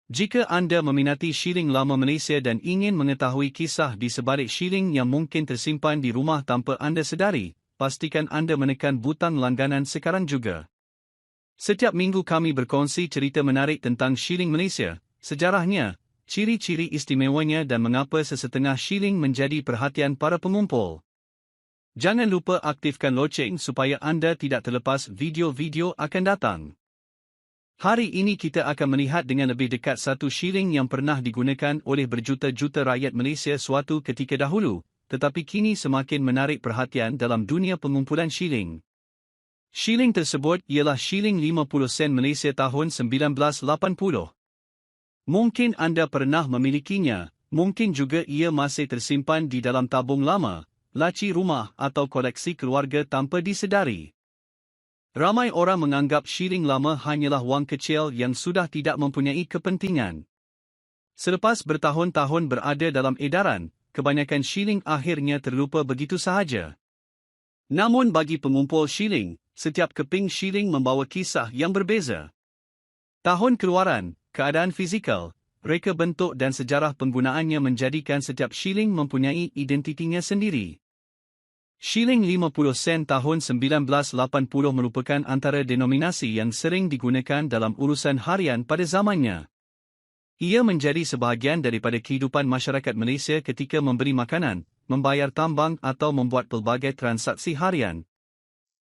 Jika anda meminati shilling lama Malaysia dan ingin mengetahui kisah di sebalik shilling yang mungkin tersimpan di rumah tanpa anda sedari, pastikan anda menekan butang langganan sekarang juga. Setiap minggu kami berkongsi cerita menarik tentang shilling Malaysia, sejarahnya, ciri-ciri istimewanya dan mengapa sesetengah shilling menjadi perhatian para pengumpul. Jangan lupa aktifkan loceng supaya anda tidak terlepas video-video akan datang. Hari ini kita akan melihat dengan lebih dekat satu shilling yang pernah digunakan oleh berjuta-juta rakyat Malaysia suatu ketika dahulu, tetapi kini semakin menarik perhatian dalam dunia pengumpulan shilling. Shilling tersebut ialah shilling 50 sen Malaysia tahun 1980. Mungkin anda pernah memilikinya, mungkin juga ia masih tersimpan di dalam tabung lama, laci rumah atau koleksi keluarga tanpa disedari. Ramai orang menganggap shilling lama hanyalah wang kecil yang sudah tidak mempunyai kepentingan. Selepas bertahun-tahun berada dalam edaran, kebanyakan shilling akhirnya terlupa begitu sahaja. Namun bagi pengumpul shilling, setiap keping shilling membawa kisah yang berbeza. Tahun keluaran, keadaan fizikal, reka bentuk dan sejarah penggunaannya menjadikan setiap shilling mempunyai identitinya sendiri. Shilling 50 sen tahun 1980 merupakan antara denominasi yang sering digunakan dalam urusan harian pada zamannya. Ia menjadi sebahagian daripada kehidupan masyarakat Malaysia ketika memberi makanan, membayar tambang atau membuat pelbagai transaksi harian.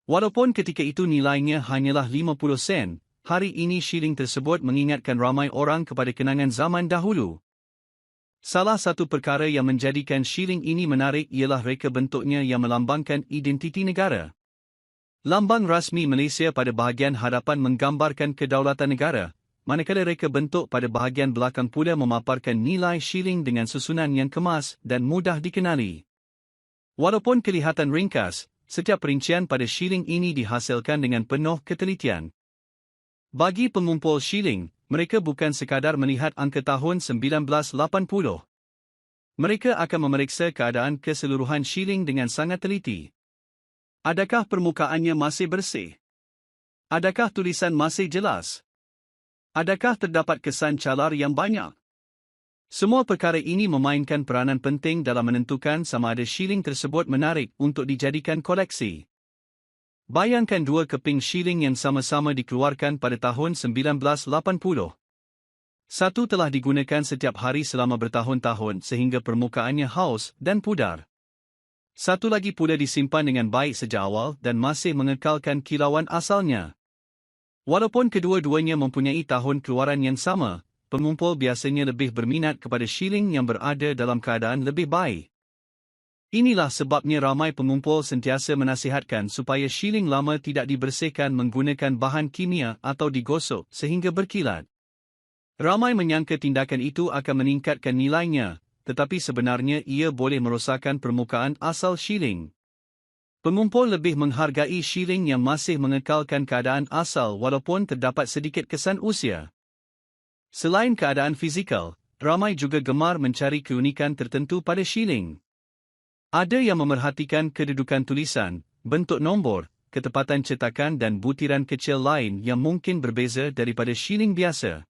Walaupun ketika itu nilainya hanyalah 50 sen, hari ini shilling tersebut mengingatkan ramai orang kepada kenangan zaman dahulu. Salah satu perkara yang menjadikan shilling ini menarik ialah reka bentuknya yang melambangkan identiti negara. Lambang rasmi Malaysia pada bahagian hadapan menggambarkan kedaulatan negara, manakala reka bentuk pada bahagian belakang pula memaparkan nilai shilling dengan susunan yang kemas dan mudah dikenali. Walaupun kelihatan ringkas, setiap perincian pada shilling ini dihasilkan dengan penuh ketelitian. Bagi pengumpul shilling, mereka bukan sekadar melihat angka tahun 1980. Mereka akan memeriksa keadaan keseluruhan shilling dengan sangat teliti. Adakah permukaannya masih bersih? Adakah tulisan masih jelas? Adakah terdapat kesan calar yang banyak? Semua perkara ini memainkan peranan penting dalam menentukan sama ada shilling tersebut menarik untuk dijadikan koleksi. Bayangkan dua keping shilling yang sama-sama dikeluarkan pada tahun 1980. Satu telah digunakan setiap hari selama bertahun-tahun sehingga permukaannya haus dan pudar. Satu lagi pula disimpan dengan baik sejak awal dan masih mengekalkan kilauan asalnya. Walaupun kedua-duanya mempunyai tahun keluaran yang sama, pengumpul biasanya lebih berminat kepada shilling yang berada dalam keadaan lebih baik. Inilah sebabnya ramai pengumpul sentiasa menasihatkan supaya shilling lama tidak dibersihkan menggunakan bahan kimia atau digosok sehingga berkilat. Ramai menyangka tindakan itu akan meningkatkan nilainya, tetapi sebenarnya ia boleh merosakkan permukaan asal shilling. Pengumpul lebih menghargai shilling yang masih mengekalkan keadaan asal walaupun terdapat sedikit kesan usia. Selain keadaan fizikal, ramai juga gemar mencari keunikan tertentu pada shilling. Ada yang memerhatikan kedudukan tulisan, bentuk nombor, ketepatan cetakan dan butiran kecil lain yang mungkin berbeza daripada shilling biasa.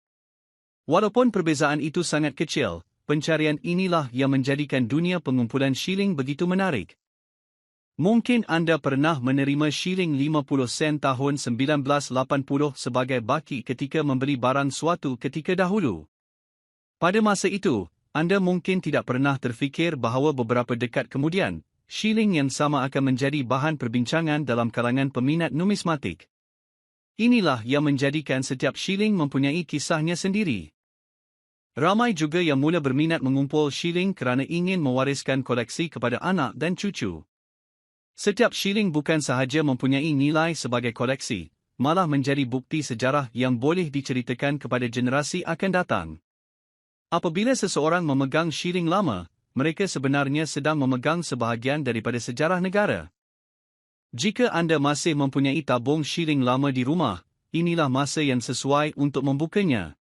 Walaupun perbezaan itu sangat kecil, pencarian inilah yang menjadikan dunia pengumpulan shilling begitu menarik. Mungkin anda pernah menerima shilling 50 sen tahun 1980 sebagai baki ketika membeli barang suatu ketika dahulu. Pada masa itu, anda mungkin tidak pernah terfikir bahawa beberapa dekad kemudian, shilling yang sama akan menjadi bahan perbincangan dalam kalangan peminat numismatik. Inilah yang menjadikan setiap shilling mempunyai kisahnya sendiri. Ramai juga yang mula berminat mengumpul shilling kerana ingin mewariskan koleksi kepada anak dan cucu. Setiap shilling bukan sahaja mempunyai nilai sebagai koleksi, malah menjadi bukti sejarah yang boleh diceritakan kepada generasi akan datang. Apabila seseorang memegang shilling lama, mereka sebenarnya sedang memegang sebahagian daripada sejarah negara. Jika anda masih mempunyai tabung shilling lama di rumah, inilah masa yang sesuai untuk membukanya.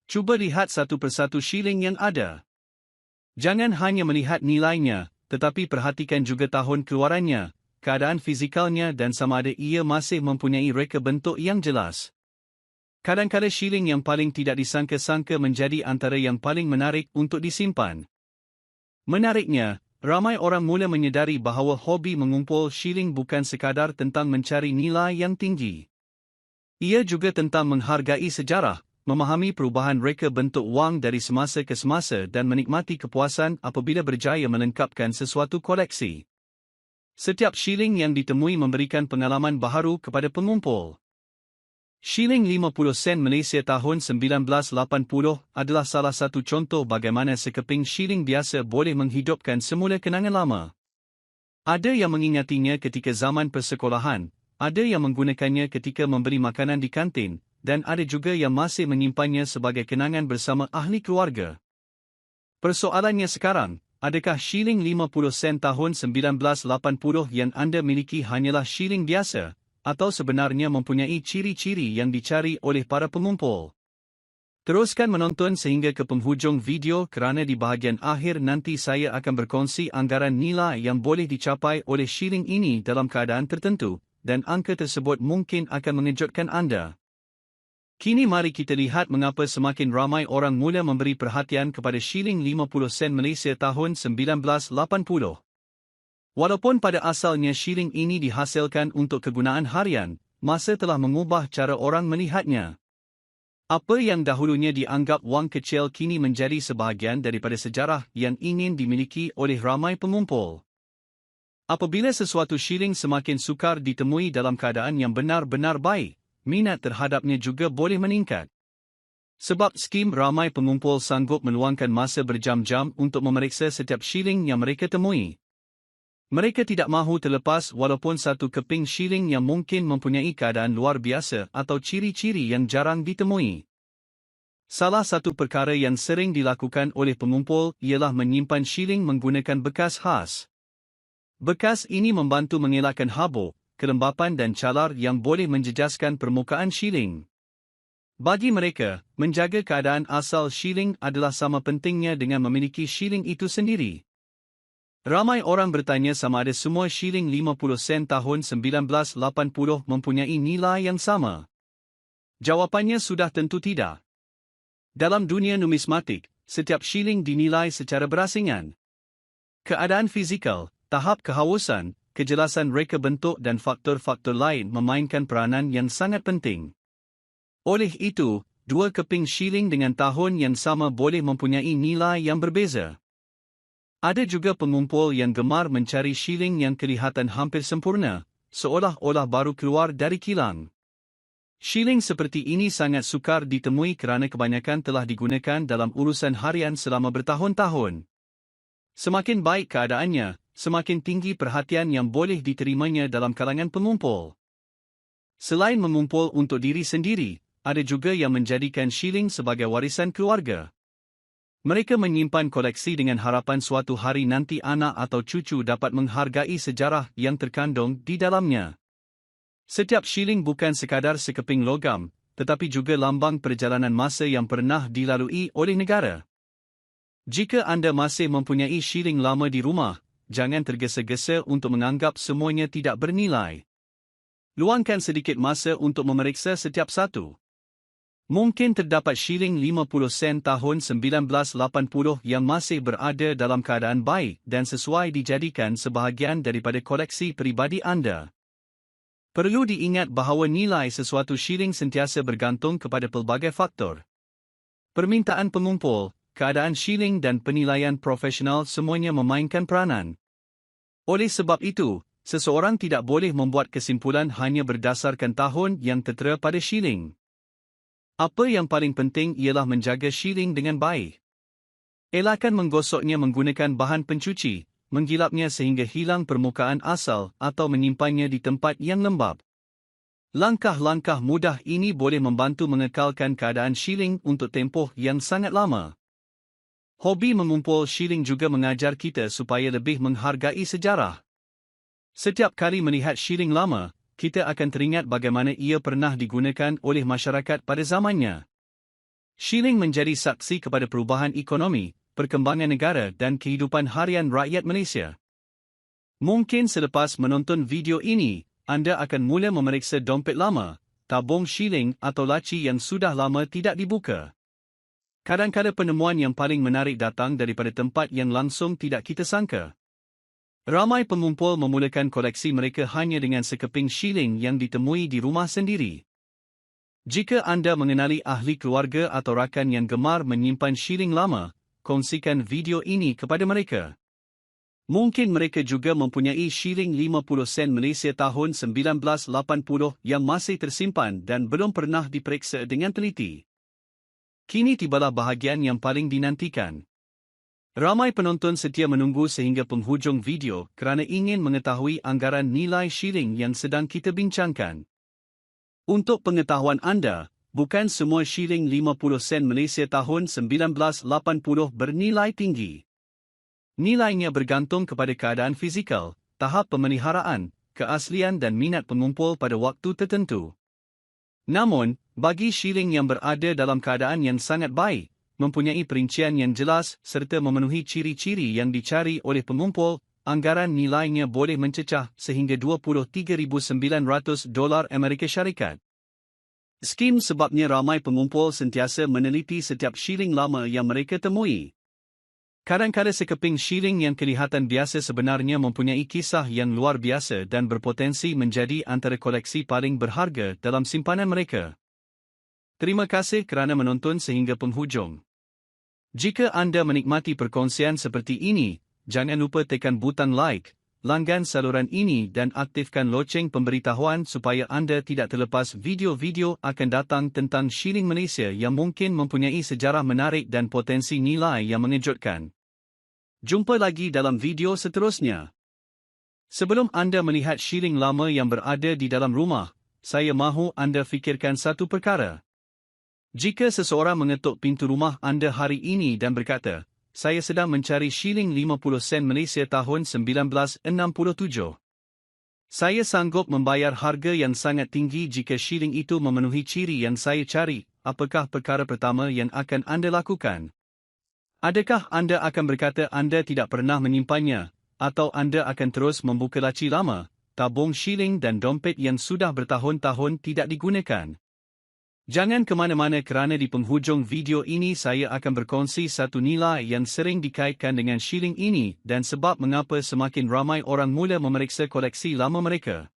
Cuba lihat satu persatu shilling yang ada. Jangan hanya melihat nilainya, tetapi perhatikan juga tahun keluarannya, keadaan fizikalnya dan sama ada ia masih mempunyai reka bentuk yang jelas. Kadang-kadang shilling yang paling tidak disangka-sangka menjadi antara yang paling menarik untuk disimpan. Menariknya, ramai orang mula menyedari bahawa hobi mengumpul shilling bukan sekadar tentang mencari nilai yang tinggi. Ia juga tentang menghargai sejarah, memahami perubahan reka bentuk wang dari semasa ke semasa dan menikmati kepuasan apabila berjaya melengkapkan sesuatu koleksi. Setiap shilling yang ditemui memberikan pengalaman baharu kepada pengumpul. Shilling 50 sen Malaysia tahun 1980 adalah salah satu contoh bagaimana sekeping shilling biasa boleh menghidupkan semula kenangan lama. Ada yang mengingatinya ketika zaman persekolahan, ada yang menggunakannya ketika membeli makanan di kantin, dan ada juga yang masih menyimpannya sebagai kenangan bersama ahli keluarga. Persoalannya sekarang, adakah shilling 50 sen tahun 1980 yang anda miliki hanyalah shilling biasa, atau sebenarnya mempunyai ciri-ciri yang dicari oleh para pengumpul? Teruskan menonton sehingga ke penghujung video kerana di bahagian akhir nanti saya akan berkongsi anggaran nilai yang boleh dicapai oleh shilling ini dalam keadaan tertentu, dan angka tersebut mungkin akan mengejutkan anda. Kini mari kita lihat mengapa semakin ramai orang mula memberi perhatian kepada shilling 50 sen Malaysia tahun 1980. Walaupun pada asalnya shilling ini dihasilkan untuk kegunaan harian, masa telah mengubah cara orang melihatnya. Apa yang dahulunya dianggap wang kecil kini menjadi sebahagian daripada sejarah yang ingin dimiliki oleh ramai pengumpul. Apabila sesuatu shilling semakin sukar ditemui dalam keadaan yang benar-benar baik, minat terhadapnya juga boleh meningkat. Sebab skim ramai pengumpul sanggup meluangkan masa berjam-jam untuk memeriksa setiap shilling yang mereka temui. Mereka tidak mahu terlepas walaupun satu keping shilling yang mungkin mempunyai keadaan luar biasa atau ciri-ciri yang jarang ditemui. Salah satu perkara yang sering dilakukan oleh pengumpul ialah menyimpan shilling menggunakan bekas khas. Bekas ini membantu mengelakkan habuk, kelembapan dan calar yang boleh menjejaskan permukaan shilling. Bagi mereka, menjaga keadaan asal shilling adalah sama pentingnya dengan memiliki shilling itu sendiri. Ramai orang bertanya sama ada semua shilling 50 sen tahun 1980 mempunyai nilai yang sama. Jawapannya sudah tentu tidak. Dalam dunia numismatik, setiap shilling dinilai secara berasingan. Keadaan fizikal, tahap kehausan, kejelasan reka bentuk dan faktor-faktor lain memainkan peranan yang sangat penting. Oleh itu, dua keping shilling dengan tahun yang sama boleh mempunyai nilai yang berbeza. Ada juga pengumpul yang gemar mencari shilling yang kelihatan hampir sempurna, seolah-olah baru keluar dari kilang. Shilling seperti ini sangat sukar ditemui kerana kebanyakan telah digunakan dalam urusan harian selama bertahun-tahun. Semakin baik keadaannya, semakin tinggi perhatian yang boleh diterimanya dalam kalangan pengumpul. Selain mengumpul untuk diri sendiri, ada juga yang menjadikan shilling sebagai warisan keluarga. Mereka menyimpan koleksi dengan harapan suatu hari nanti anak atau cucu dapat menghargai sejarah yang terkandung di dalamnya. Setiap shilling bukan sekadar sekeping logam, tetapi juga lambang perjalanan masa yang pernah dilalui oleh negara. Jika anda masih mempunyai shilling lama di rumah, jangan tergesa-gesa untuk menganggap semuanya tidak bernilai. Luangkan sedikit masa untuk memeriksa setiap satu. Mungkin terdapat shilling 50 sen tahun 1980 yang masih berada dalam keadaan baik dan sesuai dijadikan sebahagian daripada koleksi peribadi anda. Perlu diingat bahawa nilai sesuatu shilling sentiasa bergantung kepada pelbagai faktor. Permintaan pengumpul, keadaan shilling dan penilaian profesional semuanya memainkan peranan. Oleh sebab itu, seseorang tidak boleh membuat kesimpulan hanya berdasarkan tahun yang tertera pada shilling. Apa yang paling penting ialah menjaga shilling dengan baik. Elakkan menggosoknya menggunakan bahan pencuci, menggilapnya sehingga hilang permukaan asal atau menyimpannya di tempat yang lembab. Langkah-langkah mudah ini boleh membantu mengekalkan keadaan shilling untuk tempoh yang sangat lama. Hobi mengumpul shilling juga mengajar kita supaya lebih menghargai sejarah. Setiap kali melihat shilling lama, kita akan teringat bagaimana ia pernah digunakan oleh masyarakat pada zamannya. Shilling menjadi saksi kepada perubahan ekonomi, perkembangan negara dan kehidupan harian rakyat Malaysia. Mungkin selepas menonton video ini, anda akan mula memeriksa dompet lama, tabung shilling atau laci yang sudah lama tidak dibuka. Kadang-kadang penemuan yang paling menarik datang daripada tempat yang langsung tidak kita sangka. Ramai pengumpul memulakan koleksi mereka hanya dengan sekeping shilling yang ditemui di rumah sendiri. Jika anda mengenali ahli keluarga atau rakan yang gemar menyimpan shilling lama, kongsikan video ini kepada mereka. Mungkin mereka juga mempunyai shilling 50 sen Malaysia tahun 1980 yang masih tersimpan dan belum pernah diperiksa dengan teliti. Kini tibalah bahagian yang paling dinantikan. Ramai penonton setia menunggu sehingga penghujung video kerana ingin mengetahui anggaran nilai shilling yang sedang kita bincangkan. Untuk pengetahuan anda, bukan semua shilling 50 sen Malaysia tahun 1980 bernilai tinggi. Nilainya bergantung kepada keadaan fizikal, tahap pemeliharaan, keaslian dan minat pengumpul pada waktu tertentu. Namun, bagi shilling yang berada dalam keadaan yang sangat baik, mempunyai perincian yang jelas serta memenuhi ciri-ciri yang dicari oleh pengumpul, anggaran nilainya boleh mencecah sehingga $23,900 Amerika Syarikat. Skim sebabnya ramai pengumpul sentiasa meneliti setiap shilling lama yang mereka temui. Kadang-kadang sekeping shilling yang kelihatan biasa sebenarnya mempunyai kisah yang luar biasa dan berpotensi menjadi antara koleksi paling berharga dalam simpanan mereka. Terima kasih kerana menonton sehingga penghujung. Jika anda menikmati perkongsian seperti ini, jangan lupa tekan butang like, langgan saluran ini dan aktifkan loceng pemberitahuan supaya anda tidak terlepas video-video akan datang tentang shilling Malaysia yang mungkin mempunyai sejarah menarik dan potensi nilai yang mengejutkan. Jumpa lagi dalam video seterusnya. Sebelum anda melihat shilling lama yang berada di dalam rumah, saya mahu anda fikirkan satu perkara. Jika seseorang mengetuk pintu rumah anda hari ini dan berkata, "Saya sedang mencari shilling 50 sen Malaysia tahun 1967. Saya sanggup membayar harga yang sangat tinggi jika shilling itu memenuhi ciri yang saya cari," apakah perkara pertama yang akan anda lakukan? Adakah anda akan berkata anda tidak pernah menyimpannya, atau anda akan terus membuka laci lama, tabung shilling dan dompet yang sudah bertahun-tahun tidak digunakan? Jangan ke mana-mana kerana di penghujung video ini saya akan berkongsi satu nilai yang sering dikaitkan dengan shilling ini dan sebab mengapa semakin ramai orang mula memeriksa koleksi lama mereka.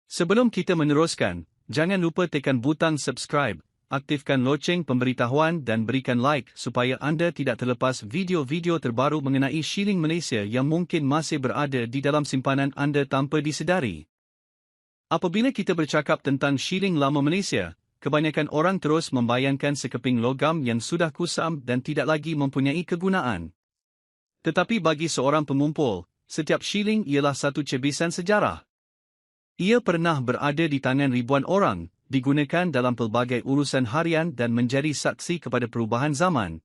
Sebelum kita meneruskan, jangan lupa tekan butang subscribe, aktifkan loceng pemberitahuan dan berikan like supaya anda tidak terlepas video-video terbaru mengenai shilling Malaysia yang mungkin masih berada di dalam simpanan anda tanpa disedari. Apabila kita bercakap tentang shilling lama Malaysia, kebanyakan orang terus membayangkan sekeping logam yang sudah kusam dan tidak lagi mempunyai kegunaan. Tetapi bagi seorang pengumpul, setiap shilling ialah satu cebisan sejarah. Ia pernah berada di tangan ribuan orang, digunakan dalam pelbagai urusan harian dan menjadi saksi kepada perubahan zaman.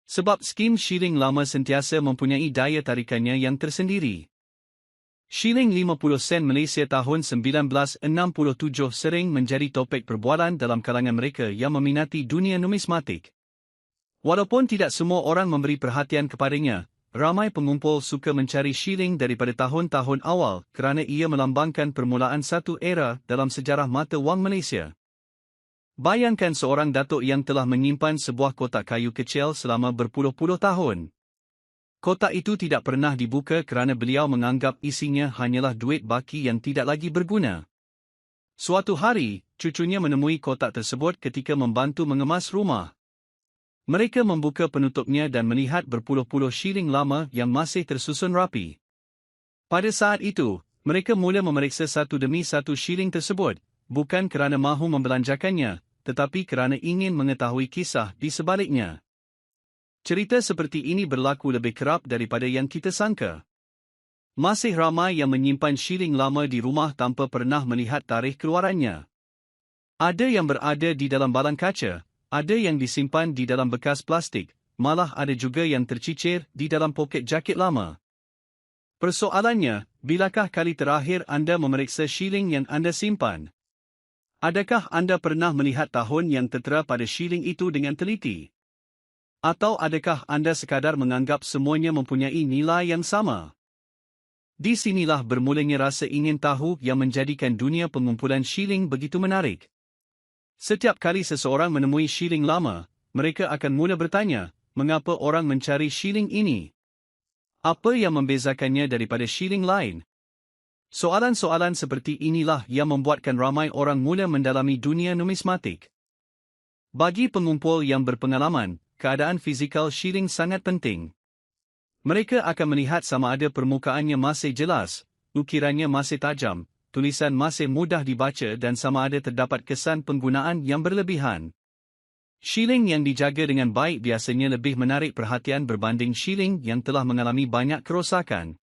Sebab skim shilling lama sentiasa mempunyai daya tarikannya yang tersendiri. Shilling 50 sen Malaysia tahun 1967 sering menjadi topik perbualan dalam kalangan mereka yang meminati dunia numismatik. Walaupun tidak semua orang memberi perhatian kepadanya, ramai pengumpul suka mencari shilling daripada tahun-tahun awal kerana ia melambangkan permulaan satu era dalam sejarah mata wang Malaysia. Bayangkan seorang datuk yang telah menyimpan sebuah kotak kayu kecil selama berpuluh-puluh tahun. Kotak itu tidak pernah dibuka kerana beliau menganggap isinya hanyalah duit baki yang tidak lagi berguna. Suatu hari, cucunya menemui kotak tersebut ketika membantu mengemas rumah. Mereka membuka penutupnya dan melihat berpuluh-puluh shilling lama yang masih tersusun rapi. Pada saat itu, mereka mula memeriksa satu demi satu shilling tersebut, bukan kerana mahu membelanjakannya, tetapi kerana ingin mengetahui kisah di sebaliknya. Cerita seperti ini berlaku lebih kerap daripada yang kita sangka. Masih ramai yang menyimpan shilling lama di rumah tanpa pernah melihat tarikh keluarannya. Ada yang berada di dalam balang kaca, ada yang disimpan di dalam bekas plastik, malah ada juga yang tercicir di dalam poket jaket lama. Persoalannya, bilakah kali terakhir anda memeriksa shilling yang anda simpan? Adakah anda pernah melihat tahun yang tertera pada shilling itu dengan teliti? Atau adakah anda sekadar menganggap semuanya mempunyai nilai yang sama? Di sinilah bermulanya rasa ingin tahu yang menjadikan dunia pengumpulan shilling begitu menarik. Setiap kali seseorang menemui shilling lama, mereka akan mula bertanya, mengapa orang mencari shilling ini? Apa yang membezakannya daripada shilling lain? Soalan-soalan seperti inilah yang membuatkan ramai orang mula mendalami dunia numismatik. Bagi pengumpul yang berpengalaman, keadaan fizikal shilling sangat penting. Mereka akan melihat sama ada permukaannya masih jelas, ukirannya masih tajam, tulisan masih mudah dibaca dan sama ada terdapat kesan penggunaan yang berlebihan. Shilling yang dijaga dengan baik biasanya lebih menarik perhatian berbanding shilling yang telah mengalami banyak kerosakan.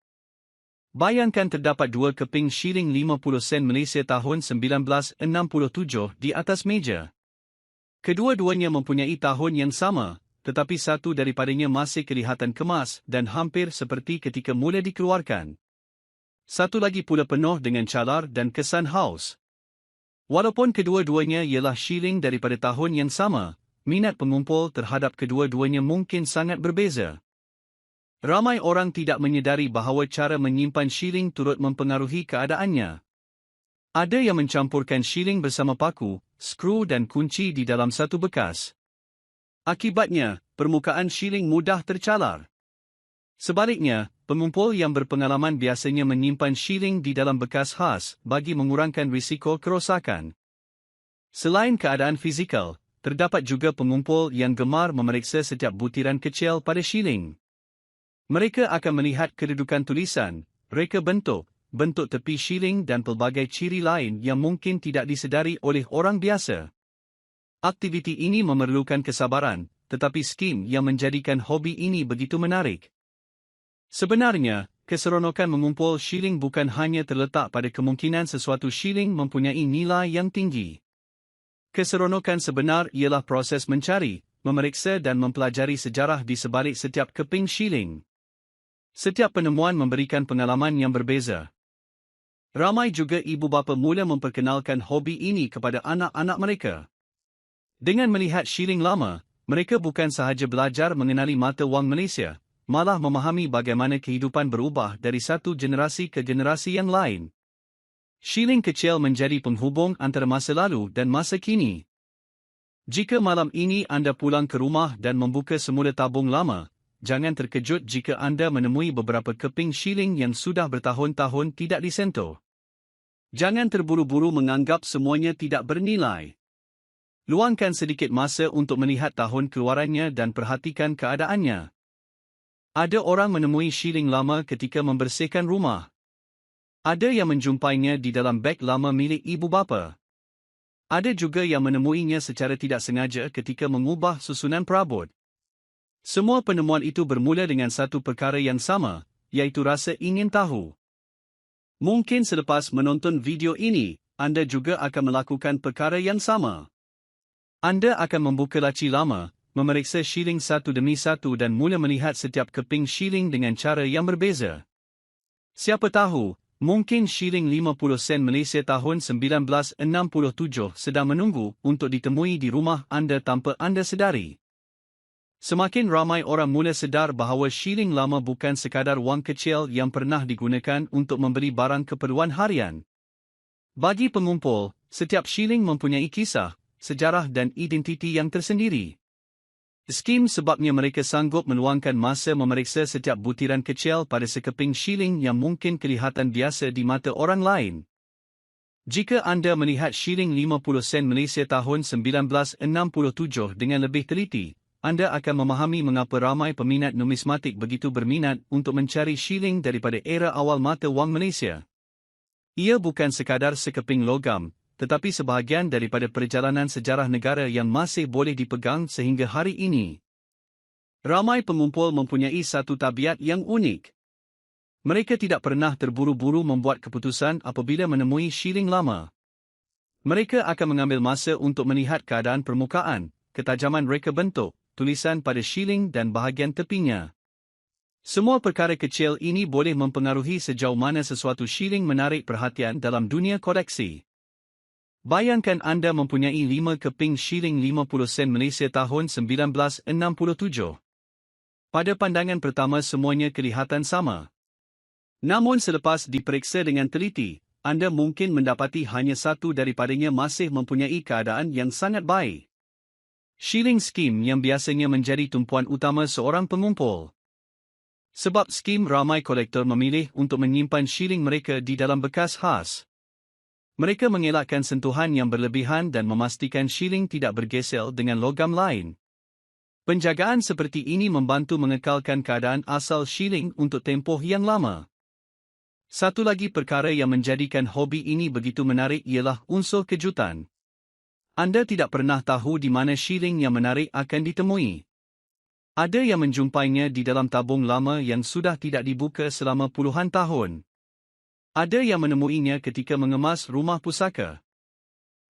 Bayangkan terdapat dua keping shilling 50 sen Malaysia tahun 1967 di atas meja. Kedua-duanya mempunyai tahun yang sama, tetapi satu daripadanya masih kelihatan kemas dan hampir seperti ketika mula dikeluarkan. Satu lagi pula penuh dengan calar dan kesan haus. Walaupun kedua-duanya ialah shilling daripada tahun yang sama, minat pengumpul terhadap kedua-duanya mungkin sangat berbeza. Ramai orang tidak menyedari bahawa cara menyimpan shilling turut mempengaruhi keadaannya. Ada yang mencampurkan shilling bersama paku, skru dan kunci di dalam satu bekas. Akibatnya, permukaan shilling mudah tercalar. Sebaliknya, pengumpul yang berpengalaman biasanya menyimpan shilling di dalam bekas khas bagi mengurangkan risiko kerosakan. Selain keadaan fizikal, terdapat juga pengumpul yang gemar memeriksa setiap butiran kecil pada shilling. Mereka akan melihat kedudukan tulisan, reka bentuk, bentuk tepi shilling dan pelbagai ciri lain yang mungkin tidak disedari oleh orang biasa. Aktiviti ini memerlukan kesabaran, tetapi skim yang menjadikan hobi ini begitu menarik. Sebenarnya, keseronokan mengumpul shilling bukan hanya terletak pada kemungkinan sesuatu shilling mempunyai nilai yang tinggi. Keseronokan sebenar ialah proses mencari, memeriksa dan mempelajari sejarah di sebalik setiap keping shilling. Setiap penemuan memberikan pengalaman yang berbeza. Ramai juga ibu bapa mula memperkenalkan hobi ini kepada anak-anak mereka. Dengan melihat shilling lama, mereka bukan sahaja belajar mengenali mata wang Malaysia, malah memahami bagaimana kehidupan berubah dari satu generasi ke generasi yang lain. Shilling kecil menjadi penghubung antara masa lalu dan masa kini. Jika malam ini anda pulang ke rumah dan membuka semula tabung lama, jangan terkejut jika anda menemui beberapa keping shilling yang sudah bertahun-tahun tidak disentuh. Jangan terburu-buru menganggap semuanya tidak bernilai. Luangkan sedikit masa untuk melihat tahun keluarannya dan perhatikan keadaannya. Ada orang menemui shilling lama ketika membersihkan rumah. Ada yang menjumpainya di dalam beg lama milik ibu bapa. Ada juga yang menemuinya secara tidak sengaja ketika mengubah susunan perabot. Semua penemuan itu bermula dengan satu perkara yang sama, iaitu rasa ingin tahu. Mungkin selepas menonton video ini, anda juga akan melakukan perkara yang sama. Anda akan membuka laci lama, memeriksa shilling satu demi satu dan mula melihat setiap keping shilling dengan cara yang berbeza. Siapa tahu, mungkin shilling 50 sen Malaysia tahun 1967 sedang menunggu untuk ditemui di rumah anda tanpa anda sedari. Semakin ramai orang mula sedar bahawa shilling lama bukan sekadar wang kecil yang pernah digunakan untuk membeli barang keperluan harian. Bagi pengumpul, setiap shilling mempunyai kisah, sejarah dan identiti yang tersendiri. Skim sebabnya mereka sanggup meluangkan masa memeriksa setiap butiran kecil pada sekeping shilling yang mungkin kelihatan biasa di mata orang lain. Jika anda melihat shilling 50 sen Malaysia tahun 1967 dengan lebih teliti, anda akan memahami mengapa ramai peminat numismatik begitu berminat untuk mencari shilling daripada era awal mata wang Malaysia. Ia bukan sekadar sekeping logam, tetapi sebahagian daripada perjalanan sejarah negara yang masih boleh dipegang sehingga hari ini. Ramai pengumpul mempunyai satu tabiat yang unik. Mereka tidak pernah terburu-buru membuat keputusan apabila menemui shilling lama. Mereka akan mengambil masa untuk melihat keadaan permukaan, ketajaman reka bentuk, tulisan pada shilling dan bahagian tepinya. Semua perkara kecil ini boleh mempengaruhi sejauh mana sesuatu shilling menarik perhatian dalam dunia koleksi. Bayangkan anda mempunyai 5 keping shilling 50 sen Malaysia tahun 1967. Pada pandangan pertama semuanya kelihatan sama. Namun selepas diperiksa dengan teliti, anda mungkin mendapati hanya satu daripadanya masih mempunyai keadaan yang sangat baik. Shilling skim yang biasanya menjadi tumpuan utama seorang pengumpul. Sebab skim ramai kolektor memilih untuk menyimpan shilling mereka di dalam bekas khas. Mereka mengelakkan sentuhan yang berlebihan dan memastikan shilling tidak bergesel dengan logam lain. Penjagaan seperti ini membantu mengekalkan keadaan asal shilling untuk tempoh yang lama. Satu lagi perkara yang menjadikan hobi ini begitu menarik ialah unsur kejutan. Anda tidak pernah tahu di mana shilling yang menarik akan ditemui. Ada yang menjumpainya di dalam tabung lama yang sudah tidak dibuka selama puluhan tahun. Ada yang menemuinya ketika mengemas rumah pusaka.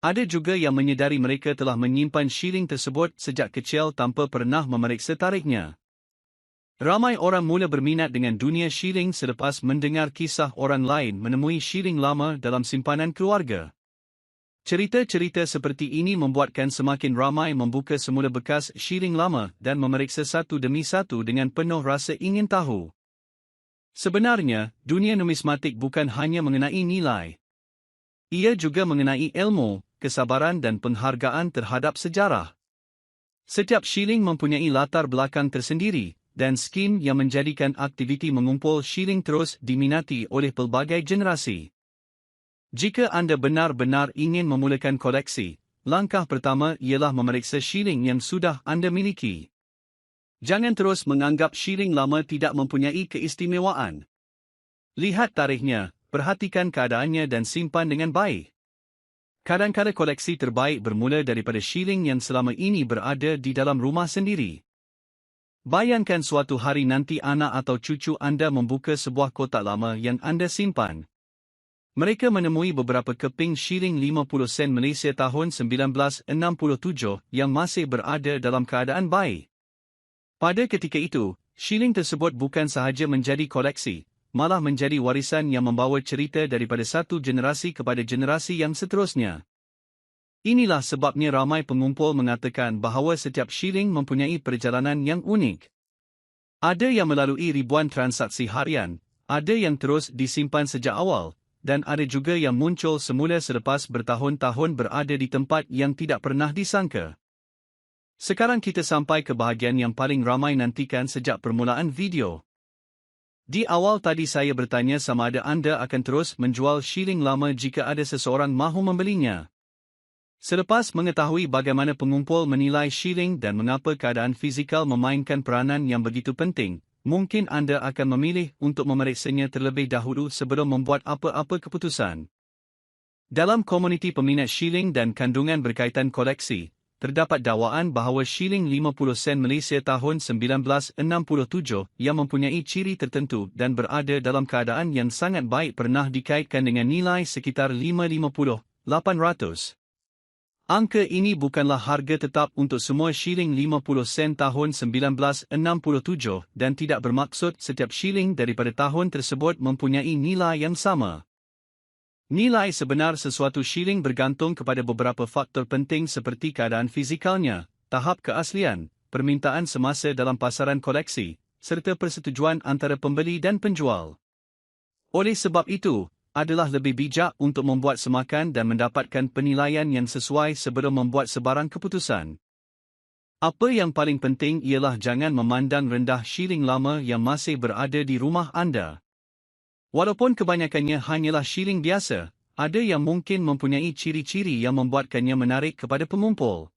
Ada juga yang menyedari mereka telah menyimpan shilling tersebut sejak kecil tanpa pernah memeriksa tarikhnya. Ramai orang mula berminat dengan dunia shilling selepas mendengar kisah orang lain menemui shilling lama dalam simpanan keluarga. Cerita-cerita seperti ini membuatkan semakin ramai membuka semula bekas shilling lama dan memeriksa satu demi satu dengan penuh rasa ingin tahu. Sebenarnya, dunia numismatik bukan hanya mengenai nilai. Ia juga mengenai ilmu, kesabaran dan penghargaan terhadap sejarah. Setiap shilling mempunyai latar belakang tersendiri, dan skim yang menjadikan aktiviti mengumpul shilling terus diminati oleh pelbagai generasi. Jika anda benar-benar ingin memulakan koleksi, langkah pertama ialah memeriksa shilling yang sudah anda miliki. Jangan terus menganggap shilling lama tidak mempunyai keistimewaan. Lihat tarikhnya, perhatikan keadaannya dan simpan dengan baik. Kadang-kadang koleksi terbaik bermula daripada shilling yang selama ini berada di dalam rumah sendiri. Bayangkan suatu hari nanti anak atau cucu anda membuka sebuah kotak lama yang anda simpan. Mereka menemui beberapa keping shilling 50 sen Malaysia tahun 1967 yang masih berada dalam keadaan baik. Pada ketika itu, shilling tersebut bukan sahaja menjadi koleksi, malah menjadi warisan yang membawa cerita daripada satu generasi kepada generasi yang seterusnya. Inilah sebabnya ramai pengumpul mengatakan bahawa setiap shilling mempunyai perjalanan yang unik. Ada yang melalui ribuan transaksi harian, ada yang terus disimpan sejak awal, dan ada juga yang muncul semula selepas bertahun-tahun berada di tempat yang tidak pernah disangka. Sekarang kita sampai ke bahagian yang paling ramai nantikan sejak permulaan video. Di awal tadi saya bertanya sama ada anda akan terus menjual shilling lama jika ada seseorang mahu membelinya. Selepas mengetahui bagaimana pengumpul menilai shilling dan mengapa keadaan fizikal memainkan peranan yang begitu penting, mungkin anda akan memilih untuk memeriksanya terlebih dahulu sebelum membuat apa-apa keputusan. Dalam komuniti peminat shilling dan kandungan berkaitan koleksi, terdapat dakwaan bahawa shilling 50 sen Malaysia tahun 1967 yang mempunyai ciri tertentu dan berada dalam keadaan yang sangat baik pernah dikaitkan dengan nilai sekitar 550, 800. Angka ini bukanlah harga tetap untuk semua shilling 50 sen tahun 1967 dan tidak bermaksud setiap shilling daripada tahun tersebut mempunyai nilai yang sama. Nilai sebenar sesuatu shilling bergantung kepada beberapa faktor penting seperti keadaan fizikalnya, tahap keaslian, permintaan semasa dalam pasaran koleksi, serta persetujuan antara pembeli dan penjual. Oleh sebab itu, adalah lebih bijak untuk membuat semakan dan mendapatkan penilaian yang sesuai sebelum membuat sebarang keputusan. Apa yang paling penting ialah jangan memandang rendah shilling lama yang masih berada di rumah anda. Walaupun kebanyakannya hanyalah shilling biasa, ada yang mungkin mempunyai ciri-ciri yang membuatkannya menarik kepada pengumpul.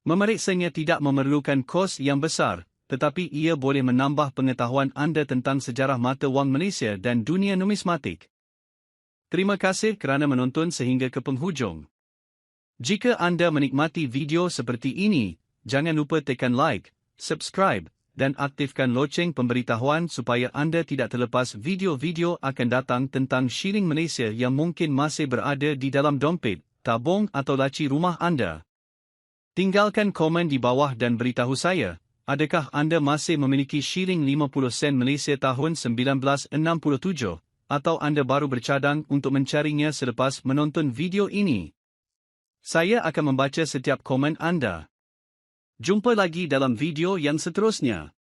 Memeriksanya tidak memerlukan kos yang besar, tetapi ia boleh menambah pengetahuan anda tentang sejarah mata wang Malaysia dan dunia numismatik. Terima kasih kerana menonton sehingga ke penghujung. Jika anda menikmati video seperti ini, jangan lupa tekan like, subscribe, dan aktifkan loceng pemberitahuan supaya anda tidak terlepas video-video akan datang tentang shilling Malaysia yang mungkin masih berada di dalam dompet, tabung atau laci rumah anda. Tinggalkan komen di bawah dan beritahu saya, adakah anda masih memiliki shilling 50 sen Malaysia tahun 1967, atau anda baru bercadang untuk mencarinya selepas menonton video ini? Saya akan membaca setiap komen anda. Jumpa lagi dalam video yang seterusnya.